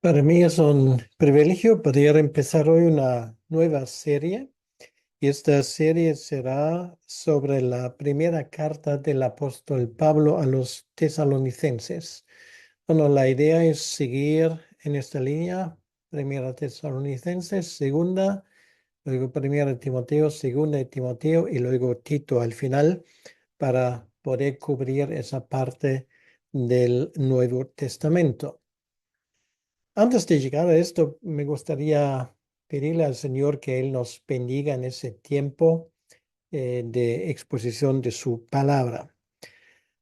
Para mí es un privilegio poder empezar hoy una nueva serie y esta serie será sobre la primera carta del apóstol Pablo a los tesalonicenses. Bueno, la idea es seguir en esta línea, primera Tesalonicenses, segunda, luego primera de Timoteo, segunda de Timoteo y luego Tito al final para poder cubrir esa parte del Nuevo Testamento. Antes de llegar a esto, me gustaría pedirle al Señor que Él nos bendiga en ese tiempo de exposición de su palabra.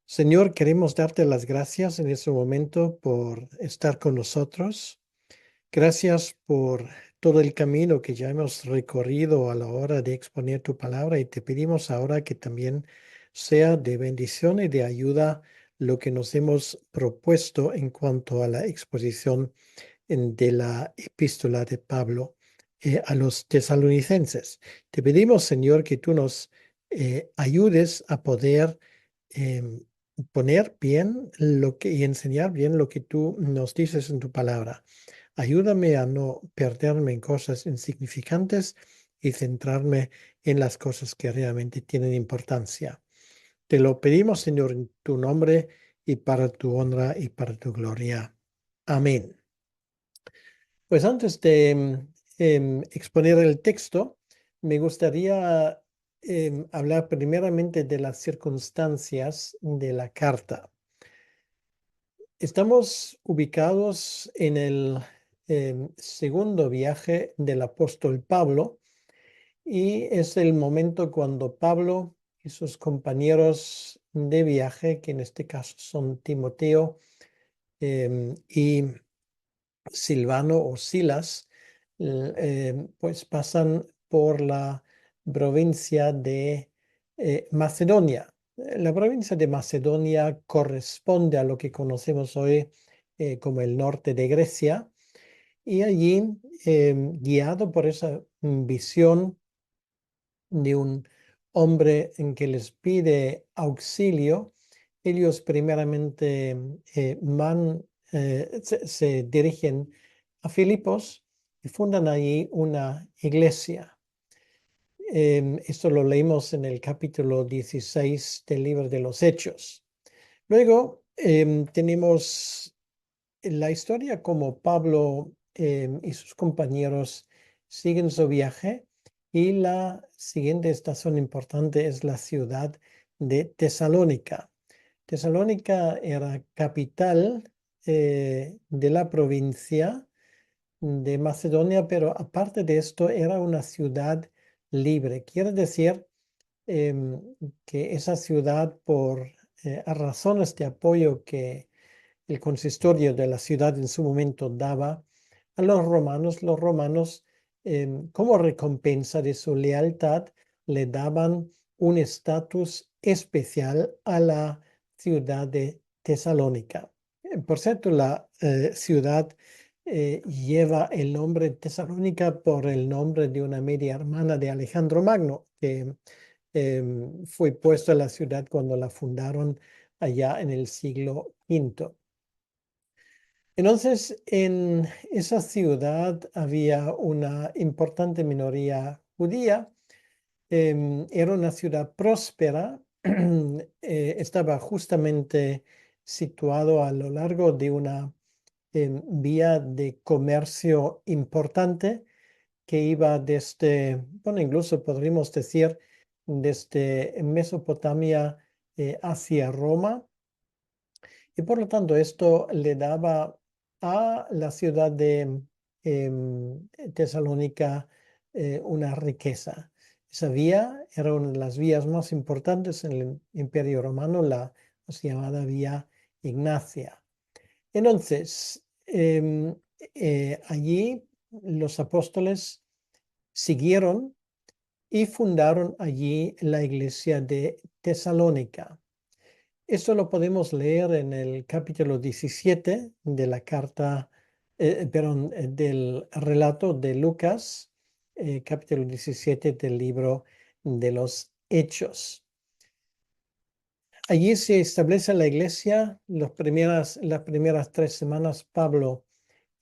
Señor, queremos darte las gracias en este momento por estar con nosotros. Gracias por todo el camino que ya hemos recorrido a la hora de exponer tu palabra y te pedimos ahora que también sea de bendición y de ayuda lo que nos hemos propuesto en cuanto a la exposición de la epístola de Pablo a los tesalonicenses. Te pedimos, Señor, que tú nos ayudes a poder em, poner bien lo que y enseñar bien lo que tú nos dices en tu palabra. Ayúdame a no perderme en cosas insignificantes y centrarme en las cosas que realmente tienen importancia. Te lo pedimos, Señor, en tu nombre y para tu honra y para tu gloria. Amén. Pues antes de exponer el texto, me gustaría hablar primeramente de las circunstancias de la carta. Estamos ubicados en el segundo viaje del apóstol Pablo y es el momento cuando Pablo y sus compañeros de viaje, que en este caso son Timoteo y Silvano o Silas, pues pasan por la provincia de Macedonia. La provincia de Macedonia corresponde a lo que conocemos hoy como el norte de Grecia y allí, guiado por esa visión de un hombre en que les pide auxilio, ellos primeramente se dirigen a Filipos y fundan allí una iglesia. Esto lo leímos en el capítulo 16 del libro de los Hechos. Luego tenemos la historia como Pablo y sus compañeros siguen su viaje y la siguiente estación importante es la ciudad de Tesalónica. Tesalónica era capital de la provincia de Macedonia, pero aparte de esto era una ciudad libre. Quiere decir em, que esa ciudad, por a razones de apoyo que el consistorio de la ciudad en su momento daba a los romanos, como recompensa de su lealtad, le daban un estatus especial a la ciudad de Tesalónica. Por cierto, la ciudad lleva el nombre Tesalónica por el nombre de una media hermana de Alejandro Magno, que fue puesto a la ciudad cuando la fundaron allá en el siglo V. Entonces, en esa ciudad había una importante minoría judía. Era una ciudad próspera. Estaba justamente situado a lo largo de una vía de comercio importante que iba desde, bueno, incluso podríamos decir, desde Mesopotamia hacia Roma. Y por lo tanto, esto le daba a la ciudad de Tesalónica una riqueza. Esa vía era una de las vías más importantes en el Imperio Romano, la así llamada Vía Ignacia. Entonces, allí los apóstoles siguieron y fundaron allí la iglesia de Tesalónica. Esto lo podemos leer en el capítulo 17 de la carta, perdón, del relato de Lucas, capítulo 17 del libro de los Hechos. Allí se establece la iglesia. Las primeras 3 semanas Pablo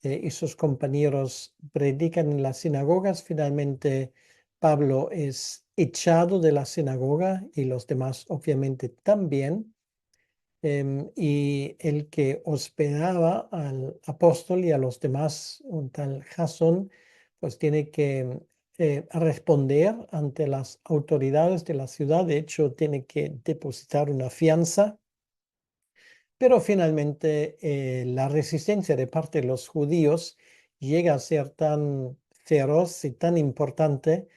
y sus compañeros predican en las sinagogas. Finalmente, Pablo es echado de la sinagoga y los demás obviamente también. Y el que hospedaba al apóstol y a los demás, un tal Jasón, pues tiene que responder ante las autoridades de la ciudad. De hecho, tiene que depositar una fianza. Pero finalmente la resistencia de parte de los judíos llega a ser tan feroz y tan importante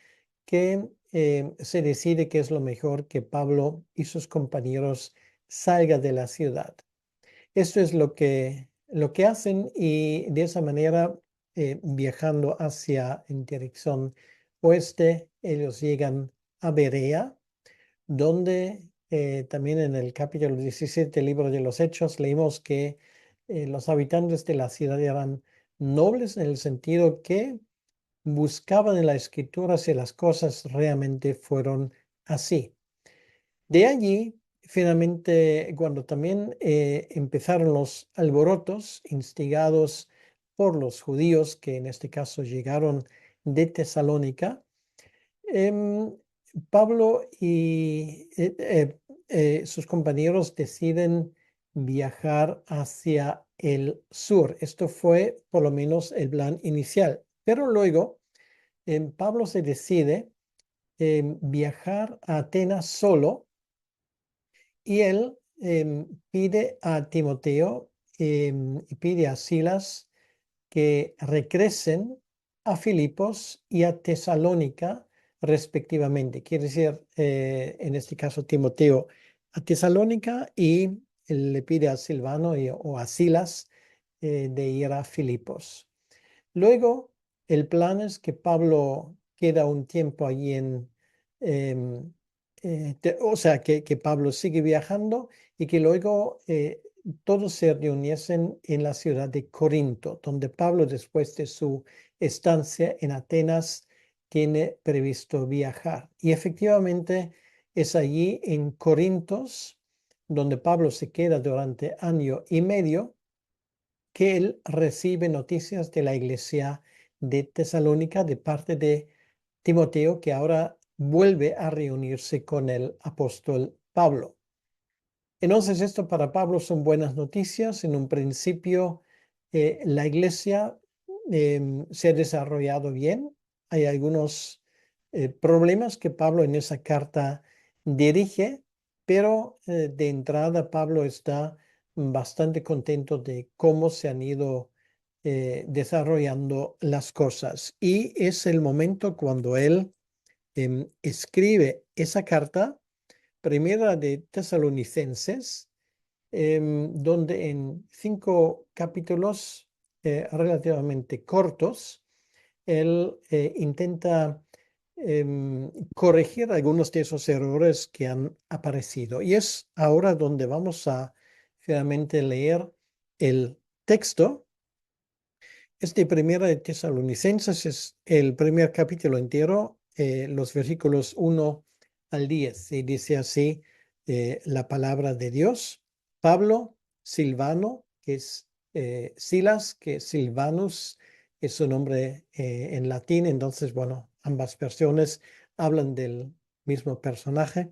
que se decide que es lo mejor que Pablo y sus compañeros salgan de la ciudad. Esto es lo que hacen, y de esa manera, viajando hacia en dirección oeste, ellos llegan a Berea, donde también en el capítulo 17 del libro de los Hechos leímos que los habitantes de la ciudad eran nobles en el sentido que buscaban en la escritura si las cosas realmente fueron así. De allí, finalmente, cuando también empezaron los alborotos instigados por los judíos, que en este caso llegaron de Tesalónica, em, Pablo y sus compañeros deciden viajar hacia el sur. Esto fue por lo menos el plan inicial. Pero luego Pablo se decide viajar a Atenas solo, y él pide a Timoteo y pide a Silas que regresen a Filipos y a Tesalónica respectivamente. Quiere decir, en este caso, Timoteo a Tesalónica, y él le pide a Silvano o a Silas de ir a Filipos. Luego, el plan es que Pablo queda un tiempo allí em, o sea, que Pablo sigue viajando, y que luego todos se reuniesen en la ciudad de Corinto, donde Pablo, después de su estancia en Atenas, tiene previsto viajar. Y efectivamente es allí en Corintos donde Pablo se queda durante año y medio, que él recibe noticias de la iglesia de Tesalónica de parte de Timoteo, que ahora vuelve a reunirse con el apóstol Pablo. Entonces, esto para Pablo son buenas noticias. En un principio, la iglesia se ha desarrollado bien. Hay algunos problemas que Pablo en esa carta dirige, pero de entrada Pablo está bastante contento de cómo se han ido desarrollando las cosas. Y es el momento cuando él escribe esa carta, primera de Tesalonicenses, donde en 5 capítulos relativamente cortos, él intenta corregir algunos de esos errores que han aparecido. Y es ahora donde vamos a finalmente leer el texto. Este primera de Tesalonicenses es el primer capítulo entero, los versículos 1 al 10. Y dice así la palabra de Dios. Pablo, Silvano, que es Silas, que Silvanus es su nombre en latín. Entonces, bueno, ambas versiones hablan del mismo personaje.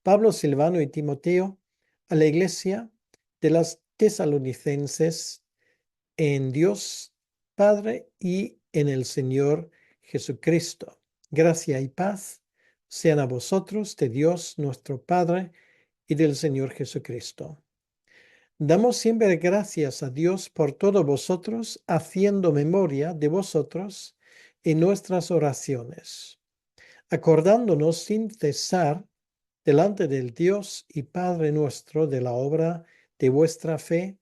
Pablo, Silvano y Timoteo, a la iglesia de las Tesalonicenses, en Dios Padre y en el Señor Jesucristo. Gracia y paz sean a vosotros de Dios nuestro Padre y del Señor Jesucristo. Damos siempre gracias a Dios por todos vosotros, haciendo memoria de vosotros en nuestras oraciones, acordándonos sin cesar delante del Dios y Padre nuestro de la obra de vuestra fe,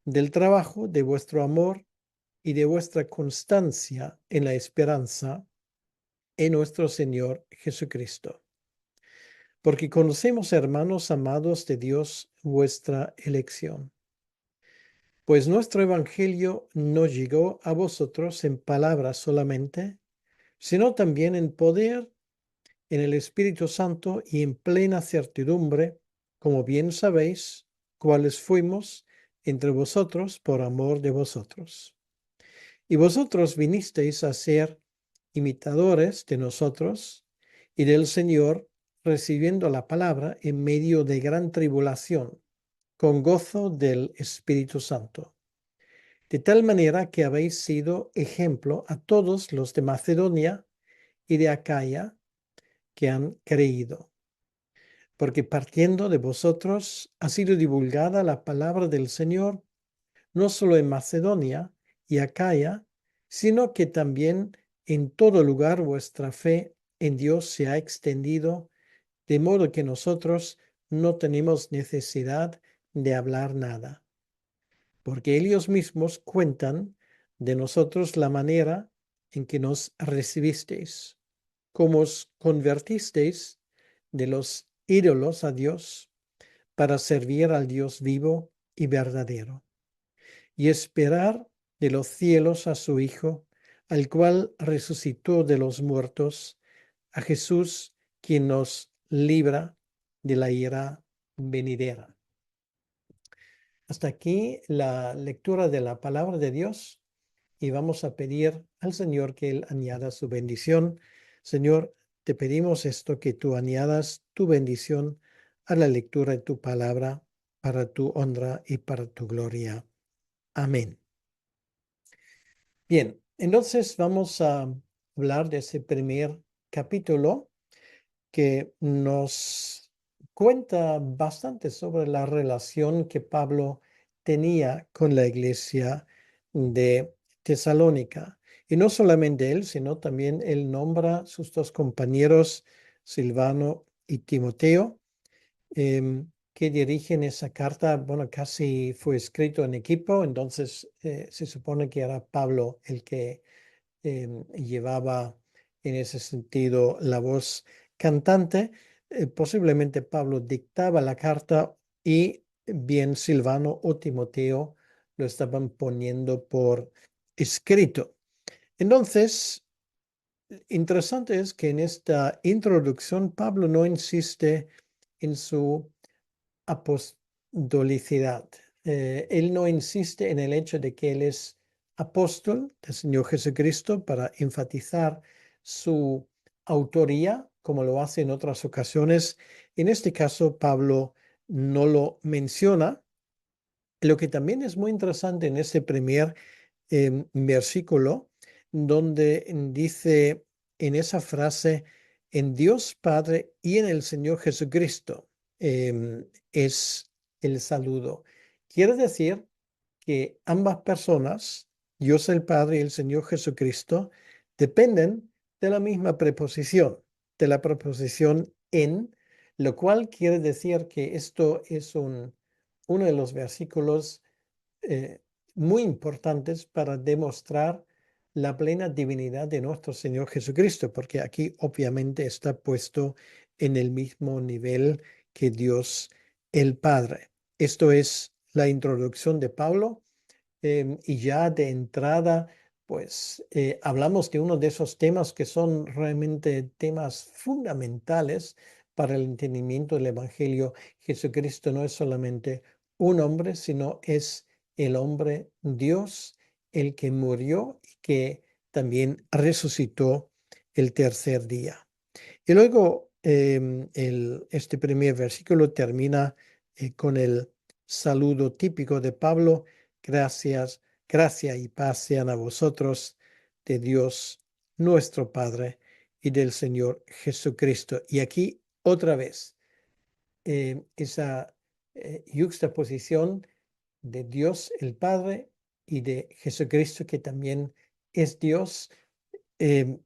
del trabajo de vuestro amor y de vuestra constancia en la esperanza en nuestro Señor Jesucristo. Porque conocemos, hermanos amados de Dios, vuestra elección. Pues nuestro Evangelio no llegó a vosotros en palabras solamente, sino también en poder, en el Espíritu Santo y en plena certidumbre, como bien sabéis, cuáles fuimos entre vosotros por amor de vosotros. Y vosotros vinisteis a ser imitadores de nosotros y del Señor, recibiendo la palabra en medio de gran tribulación, con gozo del Espíritu Santo. De tal manera que habéis sido ejemplo a todos los de Macedonia y de Acaya que han creído. Porque partiendo de vosotros ha sido divulgada la palabra del Señor, no solo en Macedonia y Acaya, sino que también en todo lugar vuestra fe en Dios se ha extendido, de modo que nosotros no tenemos necesidad de hablar nada, porque ellos mismos cuentan de nosotros la manera en que nos recibisteis, cómo os convertisteis de los ídolos a Dios para servir al Dios vivo y verdadero, y esperar de los cielos a su Hijo, al cual resucitó de los muertos, a Jesús, quien nos libra de la ira venidera. Hasta aquí la lectura de la palabra de Dios y vamos a pedir al Señor que Él añada su bendición. Señor, te pedimos esto, que tú añadas tu bendición a la lectura de tu palabra para tu honra y para tu gloria. Amén. Bien, entonces vamos a hablar de ese primer capítulo que nos cuenta bastante sobre la relación que Pablo tenía con la iglesia de Tesalónica. Y no solamente él, sino también él nombra sus dos compañeros, Silvano y Timoteo, que dirigen esa carta. Bueno, casi fue escrito en equipo, entonces se supone que era Pablo el que llevaba en ese sentido la voz cantante. Posiblemente Pablo dictaba la carta y bien Silvano o Timoteo lo estaban poniendo por escrito. Entonces, interesante es que en esta introducción Pablo no insiste en su apostolicidad. Él no insiste en el hecho de que él es apóstol del Señor Jesucristo para enfatizar su autoría, como lo hace en otras ocasiones. En este caso, Pablo no lo menciona. Lo que también es muy interesante en ese primer versículo, donde dice en esa frase, en Dios Padre y en el Señor Jesucristo, es el saludo. Quiere decir que ambas personas, Dios el Padre y el Señor Jesucristo, dependen de la misma preposición, de la preposición en, lo cual quiere decir que esto es uno de los versículos eh, muy importantes para demostrar la plena divinidad de nuestro Señor Jesucristo, porque aquí obviamente está puesto en el mismo nivel que Dios el Padre. Esto es la introducción de Pablo. Y ya de entrada, pues hablamos de uno de esos temas que son realmente temas fundamentales para el entendimiento del Evangelio. Jesucristo no es solamente un hombre, sino es el hombre Dios, el que murió y que también resucitó el tercer día. Y luego este primer versículo termina con el saludo típico de Pablo. Gracias, gracia y paz sean a vosotros de Dios nuestro Padre y del Señor Jesucristo. Y aquí otra vez esa yuxtaposición de Dios el Padre y de Jesucristo, que también es Dios.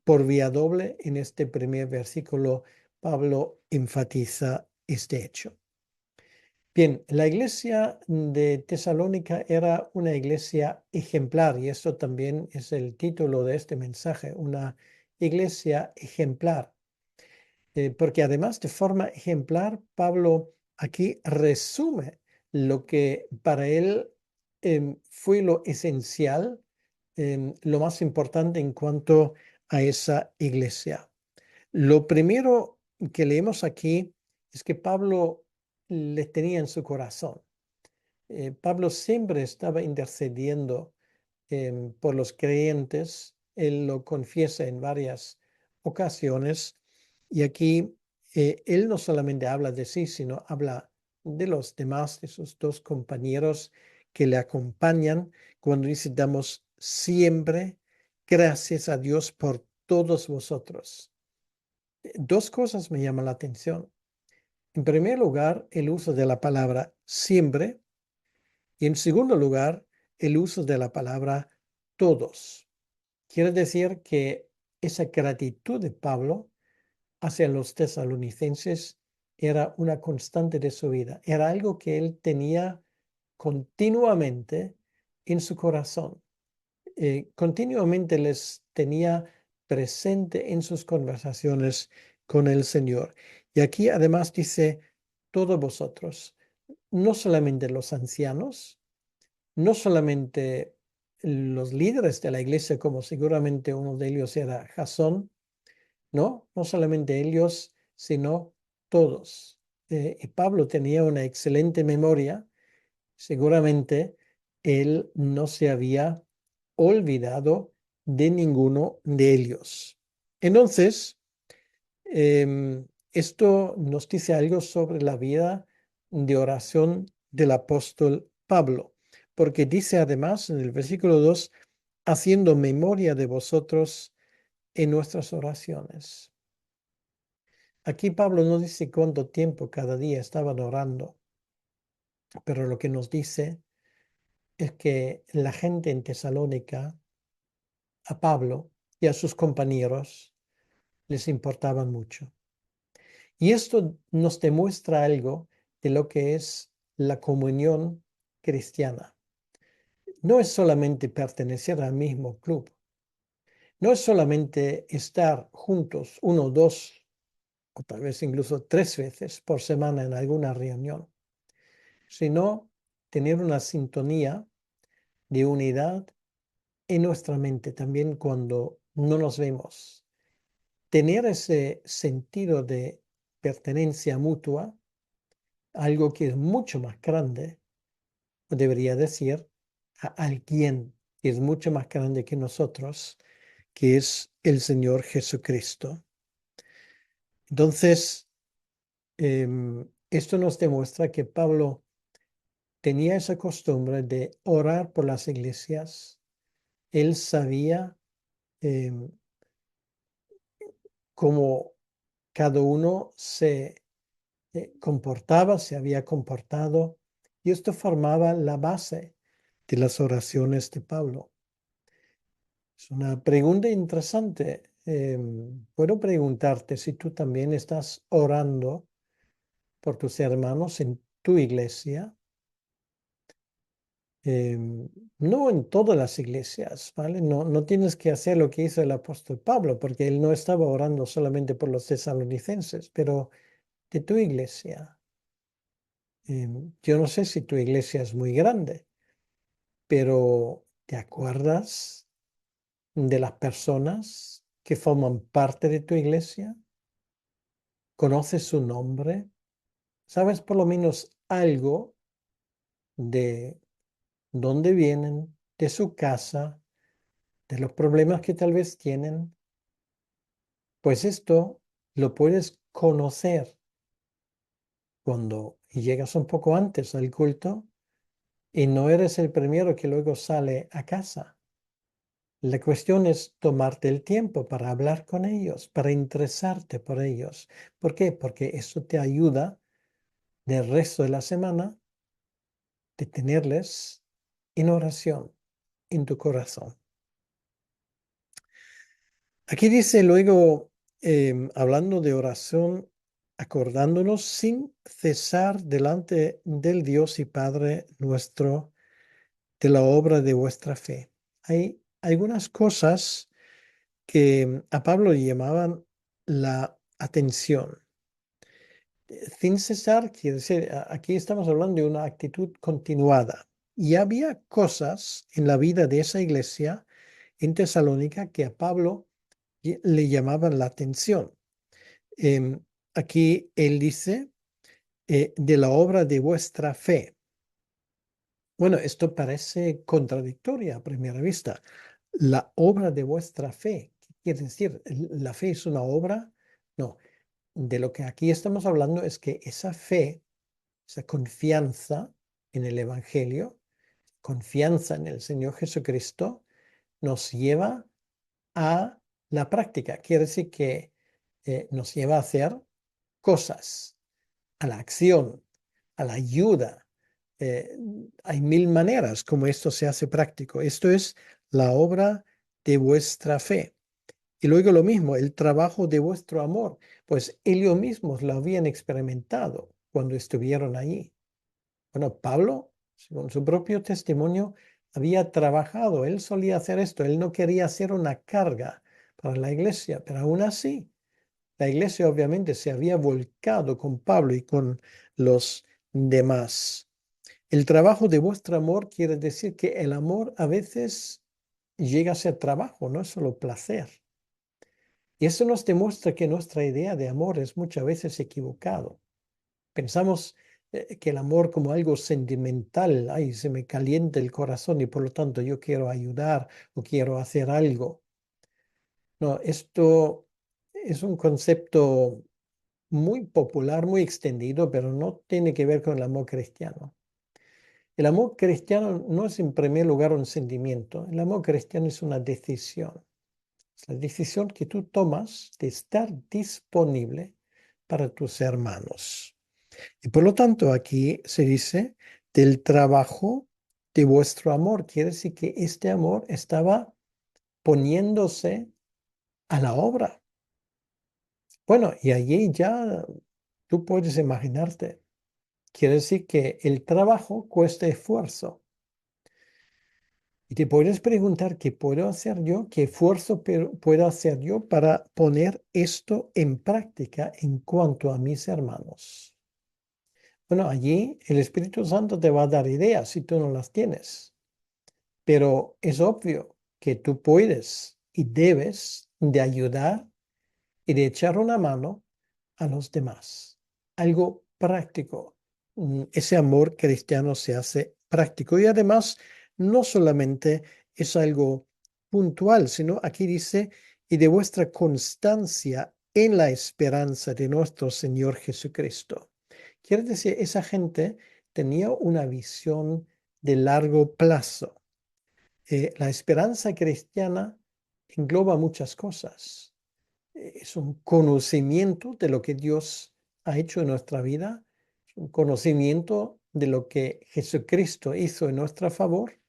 Por vía doble, en este primer versículo, Pablo enfatiza este hecho. Bien, la iglesia de Tesalónica era una iglesia ejemplar, y esto también es el título de este mensaje, una iglesia ejemplar. Porque además de forma ejemplar, Pablo aquí resume lo que para él fue lo esencial, lo más importante en cuanto a esa iglesia. Lo primero que leemos aquí es que Pablo les tenía en su corazón. Pablo siempre estaba intercediendo por los creyentes. Él lo confiesa en varias ocasiones. Y aquí él no solamente habla de sí, sino habla de los demás, de sus dos compañeros que le acompañan cuando dice, damos siempre gracias a Dios por todos vosotros. Dos cosas me llaman la atención. En primer lugar, el uso de la palabra siempre. Y en segundo lugar, el uso de la palabra todos. Quiere decir que esa gratitud de Pablo hacia los tesalonicenses era una constante de su vida. Era algo que él tenía continuamente en su corazón. Continuamente les tenía presente en sus conversaciones con el Señor. Y aquí además dice, todos vosotros, no solamente los ancianos, no solamente los líderes de la iglesia, como seguramente uno de ellos era Jasón, no, no solamente ellos, sino todos. Y Pablo tenía una excelente memoria. Seguramente él no se había olvidado de ninguno de ellos. Entonces, esto nos dice algo sobre la vida de oración del apóstol Pablo, porque dice además en el versículo 2, haciendo memoria de vosotros en nuestras oraciones. Aquí Pablo no dice cuánto tiempo cada día estaban orando, pero lo que nos dice es que la gente en Tesalónica, a Pablo y a sus compañeros, les importaban mucho. Y esto nos demuestra algo de lo que es la comunión cristiana. No es solamente pertenecer al mismo club, no es solamente estar juntos uno, dos o tal vez incluso tres veces por semana en alguna reunión, sino tener una sintonía de unidad en nuestra mente también cuando no nos vemos. Tener ese sentido de pertenencia mutua, algo que es mucho más grande, o debería decir, a alguien que es mucho más grande que nosotros, que es el Señor Jesucristo. Entonces, esto nos demuestra que Pablo tenía esa costumbre de orar por las iglesias. Él sabía em, cómo cada uno se comportaba, se había comportado, y esto formaba la base de las oraciones de Pablo. Es una pregunta interesante. Puedo preguntarte si tú también estás orando por tus hermanos en tu iglesia. No en todas las iglesias, ¿vale? No, no tienes que hacer lo que hizo el apóstol Pablo, porque él no estaba orando solamente por los tesalonicenses, pero de tu iglesia. Yo no sé si tu iglesia es muy grande, pero ¿te acuerdas de las personas que forman parte de tu iglesia? ¿Conoces su nombre? ¿Sabes por lo menos algo de dónde vienen, de su casa, de los problemas que tal vez tienen? Pues esto lo puedes conocer cuando llegas un poco antes al culto y no eres el primero que luego sale a casa. La cuestión es tomarte el tiempo para hablar con ellos, para interesarte por ellos. ¿Por qué? Porque eso te ayuda del resto de la semana de tenerles en oración en tu corazón. Aquí dice luego, hablando de oración, acordándonos sin cesar delante del Dios y Padre nuestro de la obra de vuestra fe. Hay algunas cosas que a Pablo le llamaban la atención. Sin cesar, quiere decir, aquí estamos hablando de una actitud continuada. Y había cosas en la vida de esa iglesia en Tesalónica que a Pablo le llamaban la atención. Em, Aquí él dice, de la obra de vuestra fe. Bueno, esto parece contradictorio a primera vista. La obra de vuestra fe, ¿qué quiere decir? ¿La fe es una obra? No, de lo que aquí estamos hablando es que esa fe, esa confianza en el Evangelio, confianza en el Señor Jesucristo, nos lleva a la práctica. Quiere decir que nos lleva a hacer cosas, a la acción, a la ayuda. Eh, Hay mil maneras como esto se hace práctico. Esto es la obra de vuestra fe. Y luego lo mismo, el trabajo de vuestro amor, pues ellos mismos lo habían experimentado cuando estuvieron allí. Bueno, Pablo, según su propio testimonio, había trabajado, él solía hacer esto, él no quería hacer una carga para la iglesia, pero aún así, la iglesia obviamente se había volcado con Pablo y con los demás. El trabajo de vuestro amor quiere decir que el amor a veces llega a ser trabajo, no es solo placer. Y eso nos demuestra que nuestra idea de amor es muchas veces equivocado. Pensamos que el amor como algo sentimental, ay, se me calienta el corazón y por lo tanto yo quiero ayudar o quiero hacer algo. No, esto es un concepto muy popular, muy extendido, pero no tiene que ver con el amor cristiano. El amor cristiano no es en primer lugar un sentimiento, el amor cristiano es una decisión. Es la decisión que tú tomas de estar disponible para tus hermanos. Y por lo tanto, aquí se dice del trabajo de vuestro amor. Quiere decir que este amor estaba poniéndose a la obra. Bueno, y allí ya tú puedes imaginarte. Quiere decir que el trabajo cuesta esfuerzo. Y te puedes preguntar qué puedo hacer yo, qué esfuerzo puedo hacer yo para poner esto en práctica en cuanto a mis hermanos. Bueno, allí el Espíritu Santo te va a dar ideas si tú no las tienes, pero es obvio que tú puedes y debes de ayudar y de echar una mano a los demás. Algo práctico. Ese amor cristiano se hace práctico y además no solamente es algo puntual, sino aquí dice, y de vuestra constancia en la esperanza de nuestro Señor Jesucristo. Quiere decir, esa gente tenía una visión de largo plazo. La esperanza cristiana engloba muchas cosas. Es un conocimiento de lo que Dios ha hecho en nuestra vida, es un conocimiento de lo que Jesucristo hizo en nuestro favor,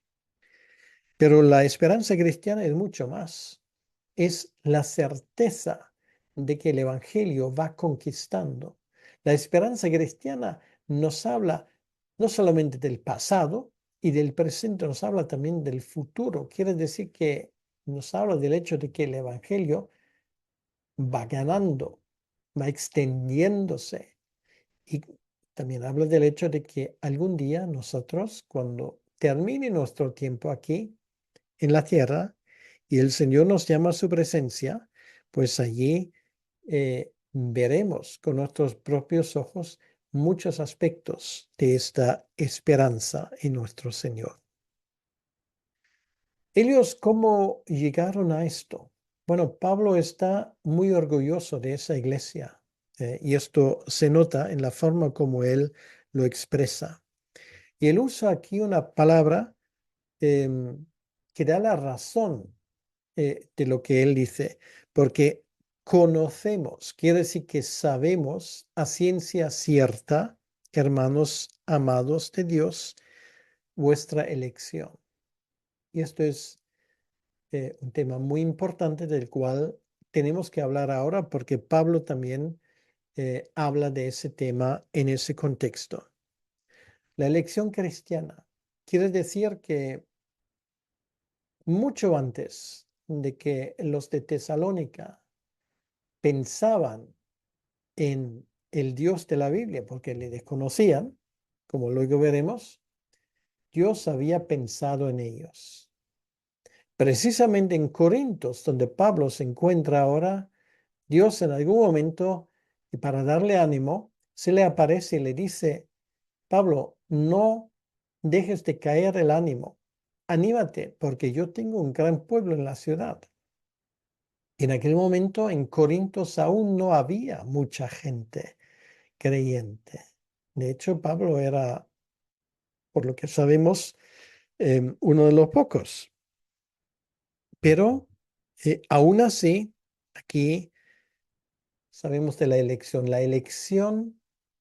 pero la esperanza cristiana es mucho más. Es la certeza de que el Evangelio va conquistando. La esperanza cristiana nos habla no solamente del pasado y del presente, nos habla también del futuro. Quiere decir que nos habla del hecho de que el Evangelio va ganando, va extendiéndose. Y también habla del hecho de que algún día nosotros, cuando termine nuestro tiempo aquí en la tierra y el Señor nos llama a su presencia, pues allí veremos con nuestros propios ojos muchos aspectos de esta esperanza en nuestro Señor. Ellos, ¿cómo llegaron a esto? Bueno, Pablo está muy orgulloso de esa iglesia y esto se nota en la forma como él lo expresa. Y él usa aquí una palabra em, que da la razón de lo que él dice, porque conocemos, quiere decir que sabemos a ciencia cierta, hermanos amados de Dios, vuestra elección. Y esto es un tema muy importante del cual tenemos que hablar ahora porque Pablo también habla de ese tema en ese contexto. La elección cristiana quiere decir que mucho antes de que los de Tesalónica pensaban en el Dios de la Biblia, porque le desconocían, como luego veremos, Dios había pensado en ellos. Precisamente en Corintios, donde Pablo se encuentra ahora, Dios en algún momento, y para darle ánimo, se le aparece y le dice, Pablo, no dejes de caer el ánimo. Anímate, porque yo tengo un gran pueblo en la ciudad. En aquel momento en Corintios aún no había mucha gente creyente. De hecho, Pablo era, por lo que sabemos, uno de los pocos. Pero aún así, aquí sabemos de la elección. La elección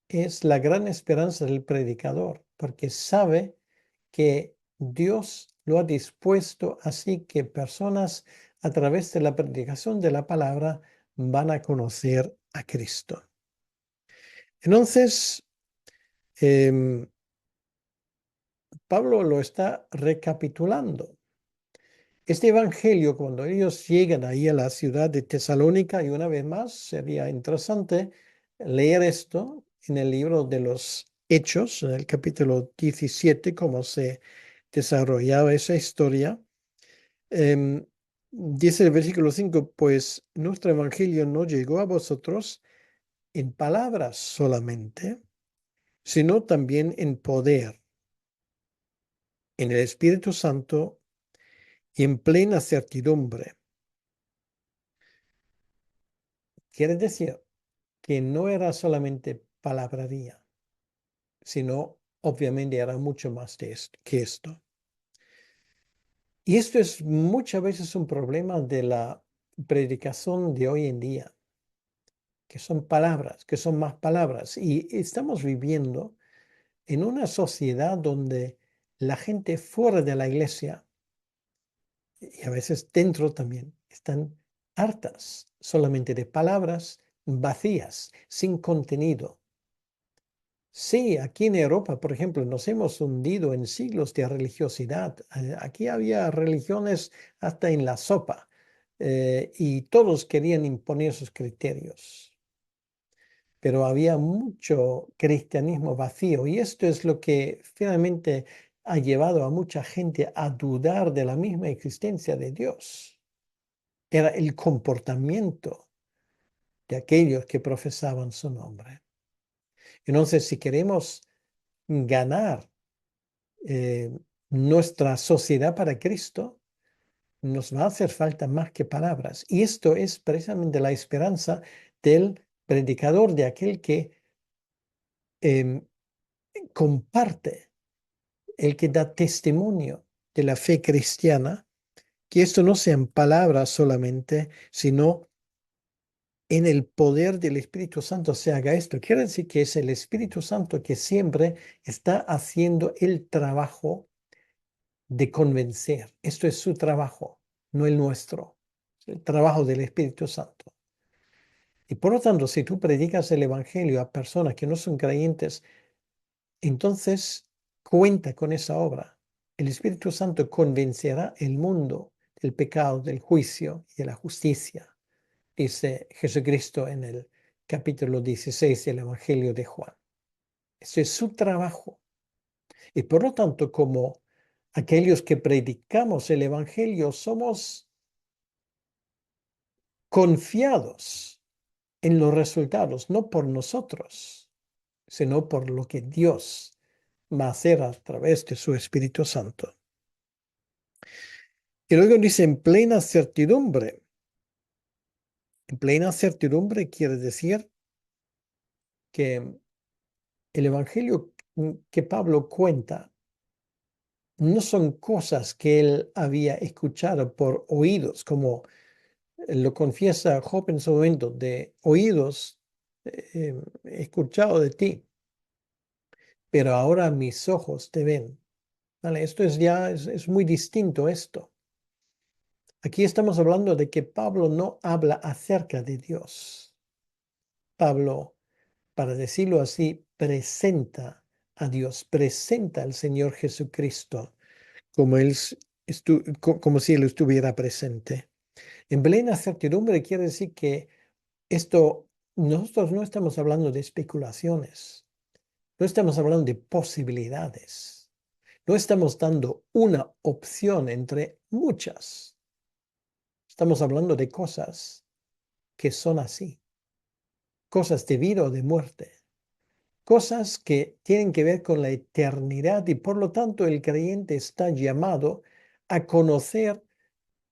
es la gran esperanza del predicador, porque sabe que Dios lo ha dispuesto así que personas a través de la predicación de la palabra van a conocer a Cristo. Entonces, em, Pablo lo está recapitulando. Este evangelio, cuando ellos llegan ahí a la ciudad de Tesalónica, y una vez más sería interesante leer esto en el libro de los Hechos, en el capítulo 17, cómo se desarrollaba esa historia. Dice el versículo 5, pues nuestro evangelio no llegó a vosotros en palabras solamente, sino también en poder, en el Espíritu Santo y en plena certidumbre. Quiere decir que no era solamente palabrería, sino obviamente era mucho más de esto, que esto. Y esto es muchas veces un problema de la predicación de hoy en día, que son palabras, que son más palabras. Y estamos viviendo en una sociedad donde la gente fuera de la iglesia y a veces dentro también están hartas solamente de palabras vacías, sin contenido. Sí, aquí en Europa, por ejemplo, nos hemos hundido en siglos de religiosidad. Aquí había religiones hasta en la sopa, y todos querían imponer sus criterios, pero había mucho cristianismo vacío y esto es lo que finalmente ha llevado a mucha gente a dudar de la misma existencia de Dios. Era el comportamiento de aquellos que profesaban su nombre. Entonces, si queremos ganar eh, nuestra sociedad para Cristo, nos va a hacer falta más que palabras. Y esto es precisamente la esperanza del predicador, de aquel que em, comparte, el que da testimonio de la fe cristiana, que esto no sean palabras solamente, sino en el poder del Espíritu Santo se haga esto. Quiere decir que es el Espíritu Santo que siempre está haciendo el trabajo de convencer. Esto es su trabajo, no el nuestro. Es el trabajo del Espíritu Santo. Y por lo tanto, si tú predicas el Evangelio a personas que no son creyentes, entonces cuenta con esa obra. El Espíritu Santo convencerá el mundo del pecado, del juicio y de la justicia, dice Jesucristo en el capítulo 16 del Evangelio de Juan. Ese es su trabajo. Y por lo tanto, como aquellos que predicamos el Evangelio, somos confiados en los resultados, no por nosotros, sino por lo que Dios va a hacer a través de su Espíritu Santo. Y luego dice en plena certidumbre. En plena certidumbre quiere decir que el Evangelio que Pablo cuenta no son cosas que él había escuchado por oídos, como lo confiesa Job en su momento, de oídos he escuchado de ti, pero ahora mis ojos te ven. ¿Vale? Esto es ya, es muy distinto esto. Aquí estamos hablando de que Pablo no habla acerca de Dios. Pablo, para decirlo así, presenta a Dios, presenta al Señor Jesucristo como, como si Él estuviera presente. En plena certidumbre quiere decir que esto, nosotros no estamos hablando de especulaciones, no estamos hablando de posibilidades, no estamos dando una opción entre muchas. Estamos hablando de cosas que son así, cosas de vida o de muerte. cosas que tienen que ver con la eternidad y por lo tanto el creyente está llamado a conocer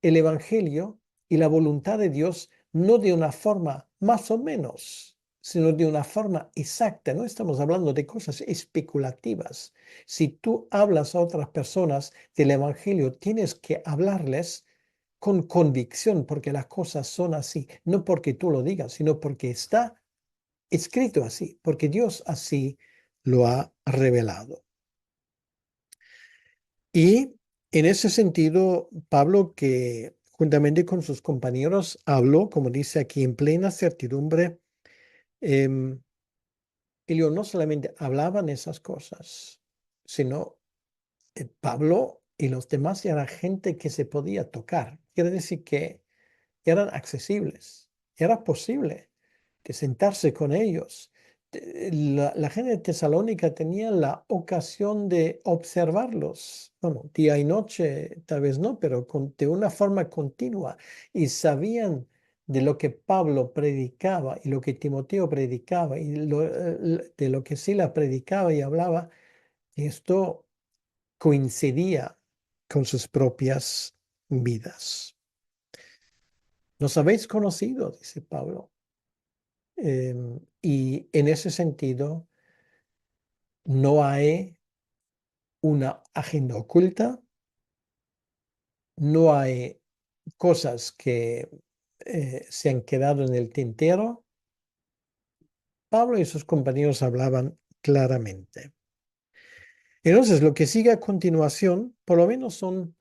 el Evangelio y la voluntad de Dios no de una forma más o menos, sino de una forma exacta. No estamos hablando de cosas especulativas. Si tú hablas a otras personas del Evangelio, tienes que hablarles con convicción porque las cosas son así, no porque tú lo digas, sino porque está escrito así, porque Dios así lo ha revelado. Y en ese sentido, Pablo, que juntamente con sus compañeros habló, como dice aquí, en plena certidumbre, em, ellos no solamente hablaban esas cosas, sino Pablo y los demás eran gente que se podía tocar. Quiere decir que eran accesibles, era posible de sentarse con ellos. La gente de Tesalónica tenía la ocasión de observarlos, bueno, día y noche, tal vez no, pero de una forma continua, y sabían de lo que Pablo predicaba y lo que Timoteo predicaba y de lo que Sila predicaba y hablaba, y esto coincidía con sus propias vidas. Nos habéis conocido, dice Pablo. Y en ese sentido, no hay una agenda oculta, no hay cosas que se han quedado en el tintero. Pablo y sus compañeros hablaban claramente. Entonces, lo que sigue a continuación, por lo menos son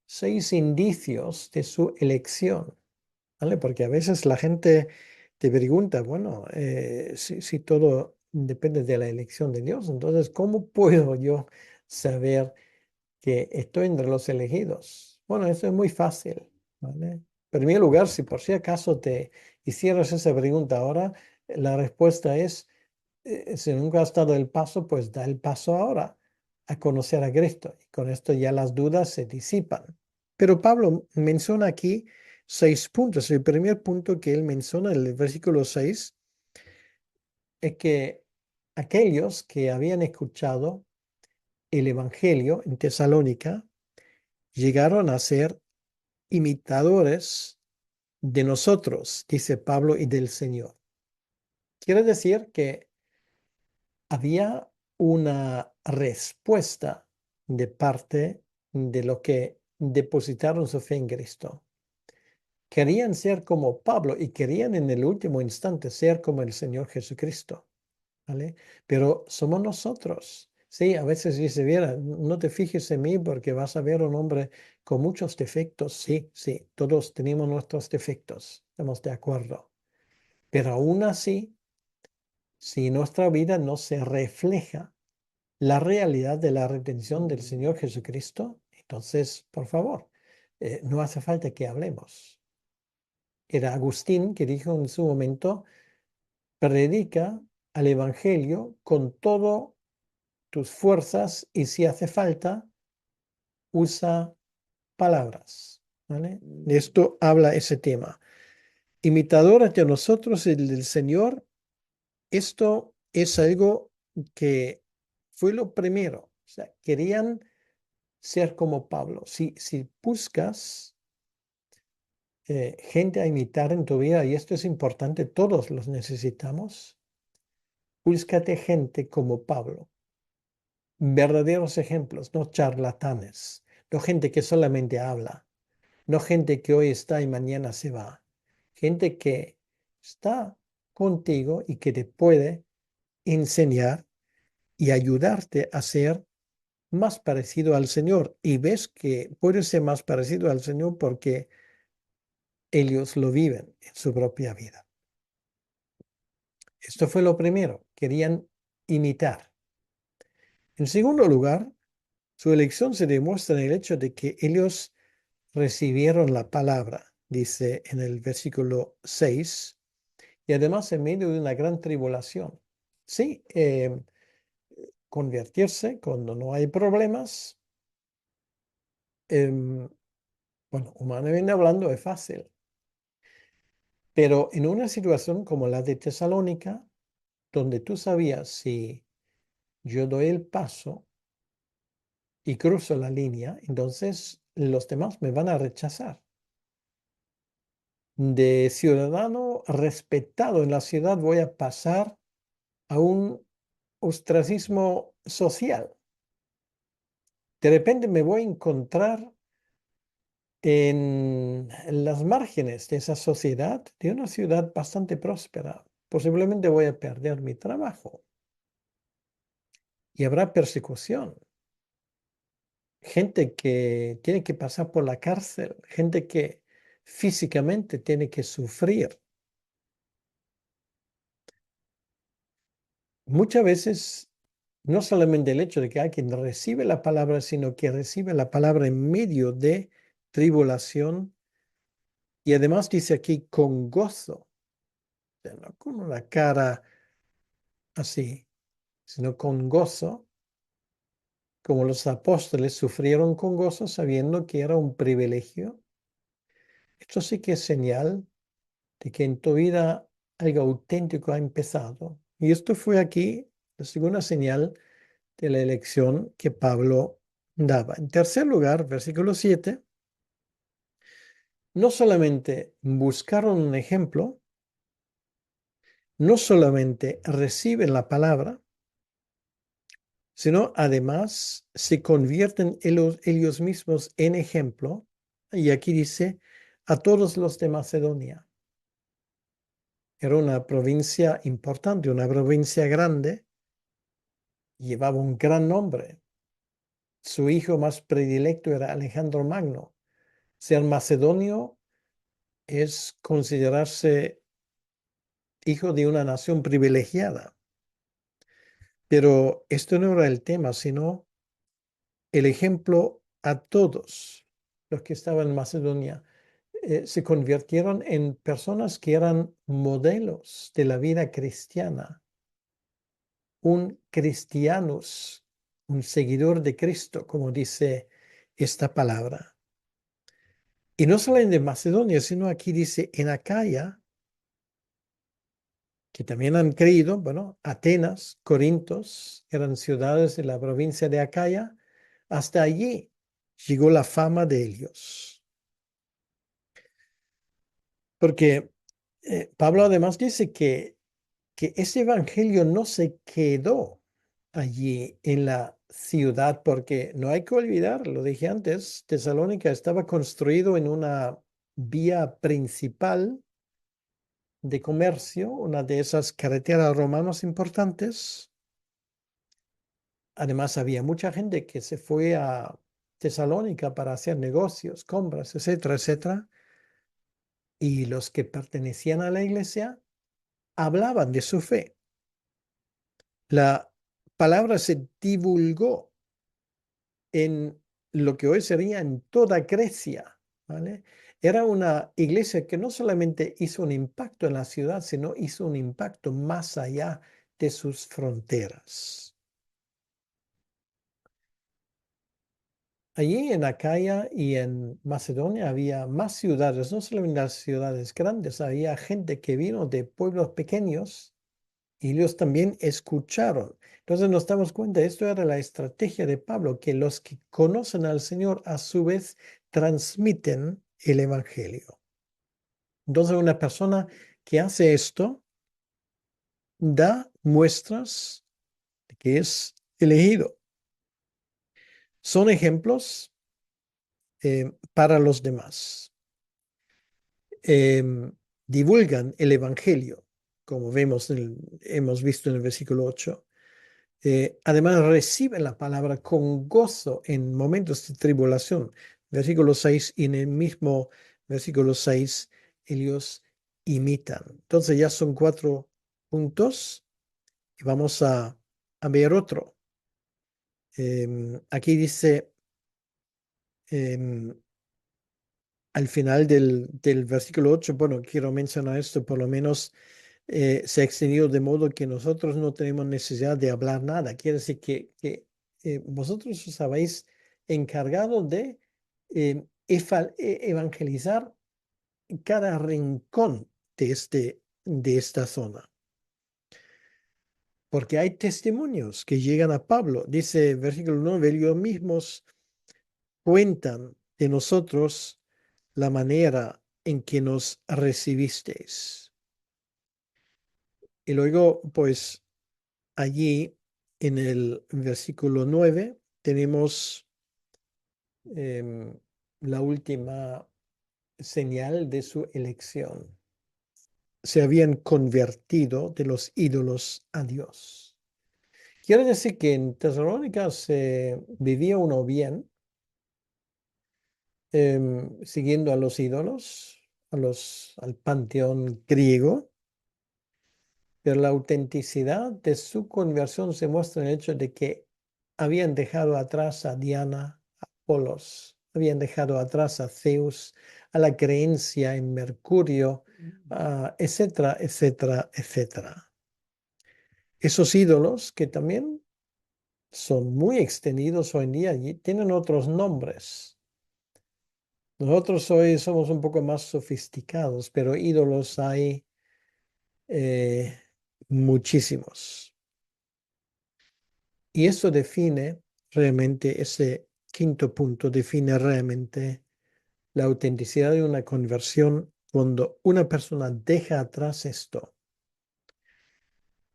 6 indicios de su elección. ¿Vale? Porque a veces la gente te pregunta, bueno, si todo depende de la elección de Dios, entonces, ¿cómo puedo yo saber que estoy entre los elegidos? Bueno, eso es muy fácil, ¿vale? En primer lugar, si por si acaso te hicieras esa pregunta ahora, la respuesta es, si nunca has dado el paso, pues da el paso ahora a conocer a Cristo. Y con esto ya las dudas se disipan. Pero Pablo menciona aquí 6 puntos. El primer punto que él menciona en el versículo 6 es que aquellos que habían escuchado el Evangelio en Tesalónica llegaron a ser imitadores de nosotros, dice Pablo, y del Señor. Quiere decir que había una respuesta de parte de lo que depositaron su fe en Cristo. Querían ser como Pablo y querían en el último instante ser como el Señor Jesucristo, ¿vale? Pero somos nosotros. Sí, a veces dice, mira, no te fijes en mí porque vas a ver un hombre con muchos defectos. Sí, sí, todos tenemos nuestros defectos, estamos de acuerdo. Pero aún así, si nuestra vida no se refleja la realidad de la redención del Señor Jesucristo, entonces, por favor, no hace falta que hablemos. Era Agustín que dijo en su momento, predica al Evangelio con todas tus fuerzas y si hace falta, usa palabras. ¿Vale? De esto habla ese tema. Imitadores de nosotros y del Señor, esto es algo que fue lo primero. O sea, querían ser como Pablo. Si buscas gente a imitar en tu vida, y esto es importante, todos los necesitamos, búscate gente como Pablo, verdaderos ejemplos, no charlatanes, no gente que solamente habla, no gente que hoy está y mañana se va, gente que está contigo y que te puede enseñar y ayudarte a ser más parecido al Señor. Y ves que puedes ser más parecido al Señor porque ellos lo viven en su propia vida. Esto fue lo primero, querían imitar. En segundo lugar, su elección se demuestra en el hecho de que ellos recibieron la palabra, dice en el versículo 6, y además en medio de una gran tribulación. Sí, convertirse cuando no hay problemas, em, bueno, humanamente hablando es fácil, pero en una situación como la de Tesalónica, donde tú sabías si yo doy el paso y cruzo la línea, entonces los demás me van a rechazar. De ciudadano respetado en la ciudad voy a pasar a un ostracismo social. De repente me voy a encontrar en las márgenes de esa sociedad, de una ciudad bastante próspera. Posiblemente voy a perder mi trabajo y habrá persecución. Gente que tiene que pasar por la cárcel, gente que físicamente tiene que sufrir. Muchas veces, no solamente el hecho de que alguien recibe la palabra, sino que recibe la palabra en medio de tribulación y además dice aquí con gozo, o sea, no con una cara así, sino con gozo, como los apóstoles sufrieron con gozo sabiendo que era un privilegio. Esto sí que es señal de que en tu vida algo auténtico ha empezado. Y esto fue aquí la segunda señal de la elección que Pablo daba. En tercer lugar, versículo 7, no solamente buscaron un ejemplo, no solamente reciben la palabra, sino además se convierten ellos mismos en ejemplo. Y aquí dice, a todos los de Macedonia. Era una provincia importante, una provincia grande, llevaba un gran nombre. Su hijo más predilecto era Alejandro Magno. Ser macedonio es considerarse hijo de una nación privilegiada. Pero esto no era el tema, sino el ejemplo a todos los que estaban en Macedonia. Se convirtieron en personas que eran modelos de la vida cristiana. Un cristianos, un seguidor de Cristo, como dice esta palabra. Y no solo en Macedonia, sino aquí dice en Acaya, que también han creído, bueno, Atenas, Corintos, eran ciudades de la provincia de Acaya, hasta allí llegó la fama de ellos. Porque Pablo además dice que ese evangelio no se quedó allí en la ciudad, porque no hay que olvidar, lo dije antes, Tesalónica estaba construido en una vía principal de comercio, una de esas carreteras romanas importantes. Además, había mucha gente que se fue a Tesalónica para hacer negocios, compras, etcétera, etcétera. Y los que pertenecían a la iglesia hablaban de su fe. La palabra se divulgó en lo que hoy sería en toda Grecia, ¿vale? Era una iglesia que no solamente hizo un impacto en la ciudad, sino hizo un impacto más allá de sus fronteras. Allí en Acaya y en Macedonia había más ciudades, no solamente las ciudades grandes, había gente que vino de pueblos pequeños y ellos también escucharon. Entonces nos damos cuenta, esto era la estrategia de Pablo, que los que conocen al Señor a su vez transmiten el Evangelio. Entonces una persona que hace esto da muestras de que es elegido. Son ejemplos para los demás. Em, Divulgan el Evangelio, como hemos visto en el versículo 8. Además, reciben la palabra con gozo en momentos de tribulación. Versículo 6, y en el mismo versículo 6, ellos imitan. Entonces ya son 4 puntos y vamos a ver otro. Aquí dice, em, al final del versículo 8, bueno, quiero mencionar esto, por lo menos se ha extendido de modo que nosotros no tenemos necesidad de hablar nada. Quiere decir que vosotros os habéis encargado de evangelizar cada rincón de esta zona. porque hay testimonios que llegan a Pablo. Dice versículo 9, ellos mismos cuentan de nosotros la manera en que nos recibisteis. Y luego, pues allí en el versículo 9 tenemos em, la última señal de su elección. Se habían convertido de los ídolos a Dios. Quiere decir que en Tesalónica se vivía uno bien, siguiendo a los ídolos, al panteón griego, pero la autenticidad de su conversión se muestra en el hecho de que habían dejado atrás a Diana, a Apolos, habían dejado atrás a Zeus, a la creencia en Mercurio, etcétera, etcétera, etcétera. Esos ídolos que también son muy extendidos hoy en día y tienen otros nombres. Nosotros hoy somos un poco más sofisticados, pero ídolos hay eh, muchísimos. Y eso define realmente, ese quinto punto define realmente la autenticidad de una conversión cuando una persona deja atrás esto.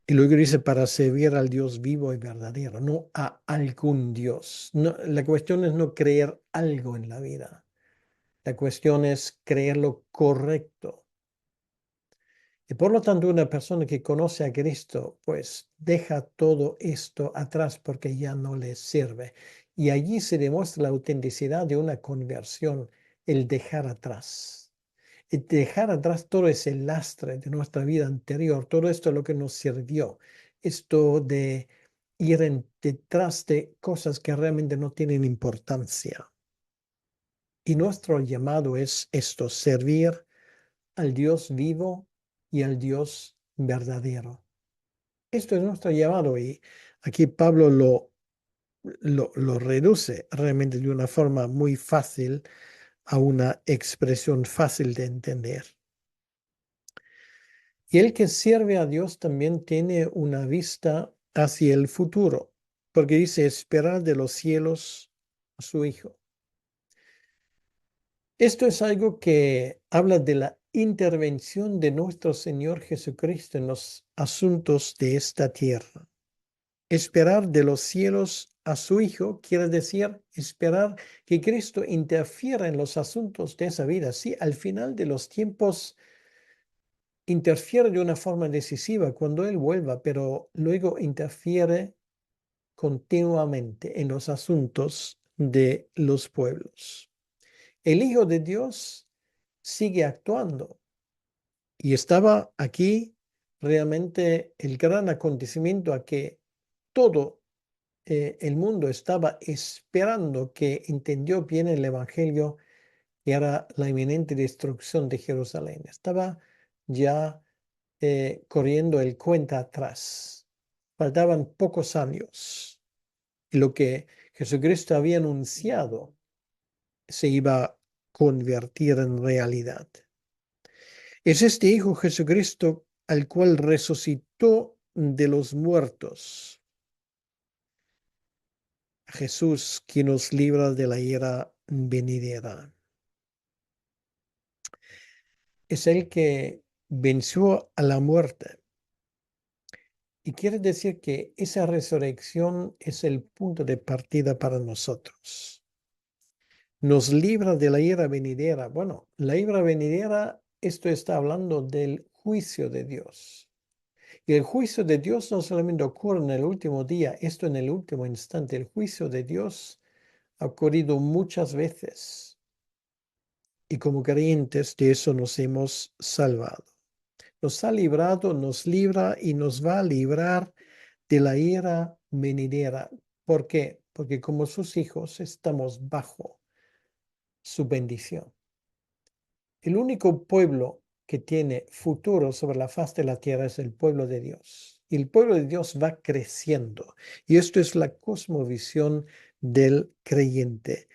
Y luego dice para servir al Dios vivo y verdadero, no a algún Dios. No, la cuestión es no creer algo en la vida. La cuestión es creer lo correcto. Y por lo tanto, una persona que conoce a Cristo, pues deja todo esto atrás porque ya no le sirve. Y allí se demuestra la autenticidad de una conversión, el dejar atrás. El dejar atrás todo ese lastre de nuestra vida anterior, todo esto lo que nos sirvió, esto de ir detrás de cosas que realmente no tienen importancia. Y nuestro llamado es esto, servir al Dios vivo y al Dios verdadero. Esto es nuestro llamado y aquí Pablo lo reduce realmente de una forma muy fácil a una expresión fácil de entender. Y el que sirve a Dios también tiene una vista hacia el futuro, porque dice esperar de los cielos a su Hijo. Esto es algo que habla de la intervención de nuestro Señor Jesucristo en los asuntos de esta tierra. Esperar de los cielos a su Hijo quiere decir esperar que Cristo interfiera en los asuntos de esa vida. Sí, al final de los tiempos interfiere de una forma decisiva cuando Él vuelva, pero luego interfiere continuamente en los asuntos de los pueblos. El Hijo de Dios sigue actuando. Y estaba aquí realmente el gran acontecimiento a que todo el mundo estaba esperando, que entendió bien el Evangelio, que era la inminente destrucción de Jerusalén. Estaba ya corriendo el cuenta atrás. Faltaban pocos años. Y lo que Jesucristo había anunciado se iba a convertir en realidad. Es este Hijo Jesucristo al cual resucitó de los muertos. Jesús quien nos libra de la ira venidera. Es el que venció a la muerte. Y quiere decir que esa resurrección es el punto de partida para nosotros. Nos libra de la ira venidera. Bueno, la ira venidera, esto está hablando del juicio de Dios. Y el juicio de Dios no solamente ocurre en el último día, esto en el último instante. El juicio de Dios ha ocurrido muchas veces. Y como creyentes de eso nos hemos salvado. Nos ha librado, nos libra y nos va a librar de la ira venidera. ¿Por qué? Porque como sus hijos estamos bajo su bendición. El único pueblo que tiene futuro sobre la faz de la tierra es el pueblo de Dios. Y el pueblo de Dios va creciendo. Y esto es la cosmovisión del creyente.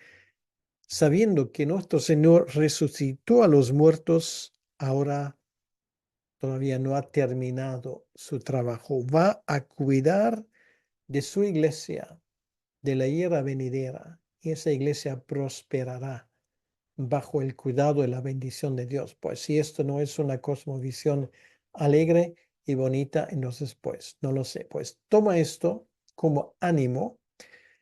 Sabiendo que nuestro Señor resucitó a los muertos, ahora todavía no ha terminado su trabajo. Va a cuidar de su iglesia, de la era venidera, y esa iglesia prosperará bajo el cuidado y la bendición de Dios. Pues si esto no es una cosmovisión alegre y bonita, entonces pues no lo sé. Pues toma esto como ánimo.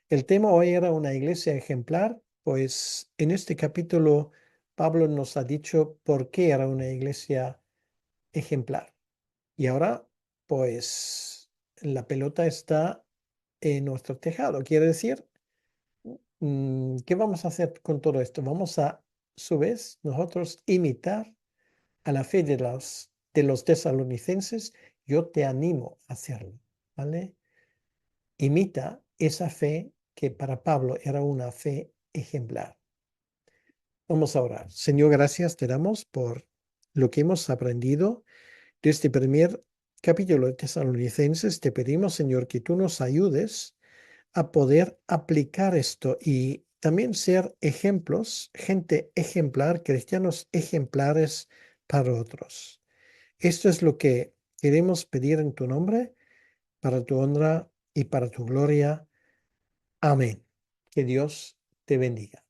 El tema hoy era una iglesia ejemplar, pues en este capítulo Pablo nos ha dicho por qué era una iglesia ejemplar. Y ahora pues la pelota está en nuestro tejado. Quiere decir, ¿qué vamos a hacer con todo esto? Vamos a su vez nosotros imitar a la fe de los tesalonicenses. Yo te animo a hacerlo, ¿vale? Imita esa fe que para Pablo era una fe ejemplar. Vamos a orar. Señor, gracias te damos por lo que hemos aprendido de este primer capítulo de Tesalonicenses. Te pedimos, Señor, que tú nos ayudes a poder aplicar esto y también ser ejemplos, gente ejemplar, cristianos ejemplares para otros. Esto es lo que queremos pedir en tu nombre, para tu honra y para tu gloria. Amén. Que Dios te bendiga.